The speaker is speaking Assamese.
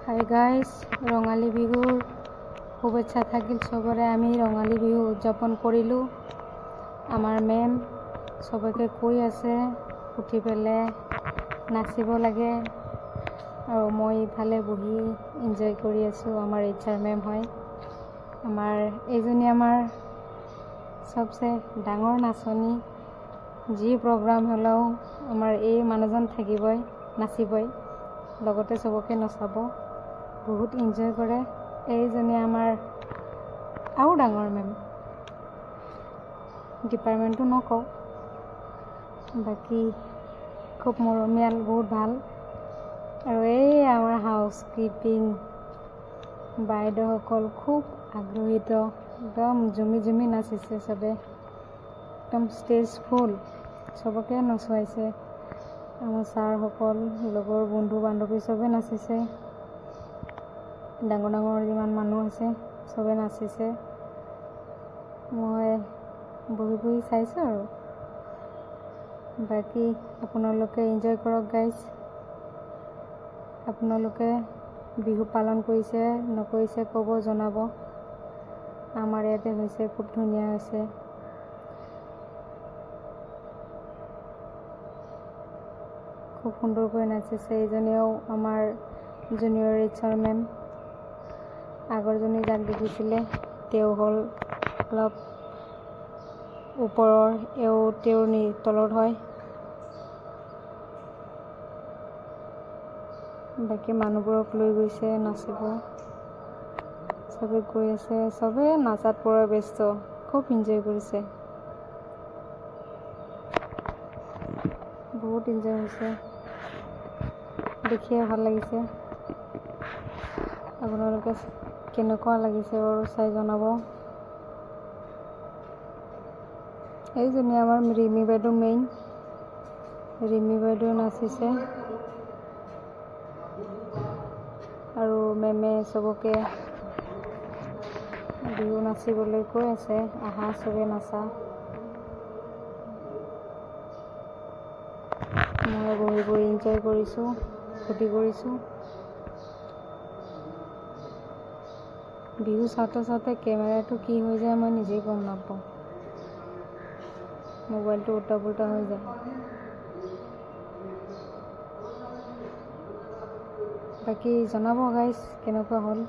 হাই গাইজ, ৰঙালী বিহুৰ শুভেচ্ছা থাকিল চবৰে। আমি ৰঙালী বিহু উদযাপন কৰিলোঁ। আমাৰ মেম চবকে কৈ আছে উঠি পেলাই নাচিব লাগে, আৰু মই ইফালে বহি এনজয় কৰি আছোঁ। আমাৰ HR মেম হয়। এইজনী আমাৰ চবচে ডাঙৰ নাচনী। যি প্ৰগ্ৰাম হ'লেও আমাৰ এই মানুহজন থাকিবই, নাচিবই, লগতে চবকে নচাব। বহুত এনজয় কৰে। এইজনী আমাৰ আৰু ডাঙৰ মেম। ডিপাৰ্টমেণ্টটো নকওঁ, বাকী খুব মৰমীয়াল, বহুত ভাল। আৰু এই আমাৰ হাউচ কিপিং বাইদেউসকল খুব আগ্ৰহীত, একদম জুমি জুমি নাচিছে চবে, একদম ষ্টেজ ফুল, চবকে নচুৱাইছে। আমাৰ ছাৰসকল, লগৰ বন্ধু বান্ধৱী চবে নাচিছে। ডাঙৰ ডাঙৰ যিমান মানুহ আছে চবে নাচিছে। মই বহি বহি চাইছোঁ আৰু বাকী আপোনালোকে এনজয় কৰক গাইজ। আপোনালোকে বিহু পালন কৰিছে নকৰিছে ক'ব, জনাব। আমাৰ ইয়াতে হৈছে, খুব ধুনীয়া হৈছে। খুব সুন্দৰকৈ নাচিছে। এইজনীও আমাৰ জুনিয়ৰ HR মেম। আগৰজনী যাক দেখিছিলে তেওঁ হ'ল অলপ ওপৰৰ, তেওঁৰ তলত হয়। বাকী মানুহবোৰক লৈ গৈছে নাচিব, চবে গৈ আছে, চবে নাচাত পুৰা ব্যস্ত, খুব এনজয় কৰিছে, বহুত এনজয় হৈছে, দেখিয়ে ভাল লাগিছে। আপোনালোকে কেনেকুৱা লাগিছে বাৰু চাই জনাব। এইজনী আমাৰ ৰিমি বাইদেউ মেইন। ৰিমি বাইদেউ নাচিছে, আৰু মেমে চবকে বিহু নাচিবলৈ কৈ আছে, আহা চবে নাচা। মই বহি বহি এনজয় কৰিছোঁ, ফূৰ্তি কৰিছোঁ। বিহু চাওঁতে চাওঁতে কেমেৰাটো কি হৈ যায় মই নিজেই গম নাপাওঁ। মোবাইলটো উল্টা পুল্টা হৈ যায়। বাকী জনাব গাইজ কেনেকুৱা হ'ল।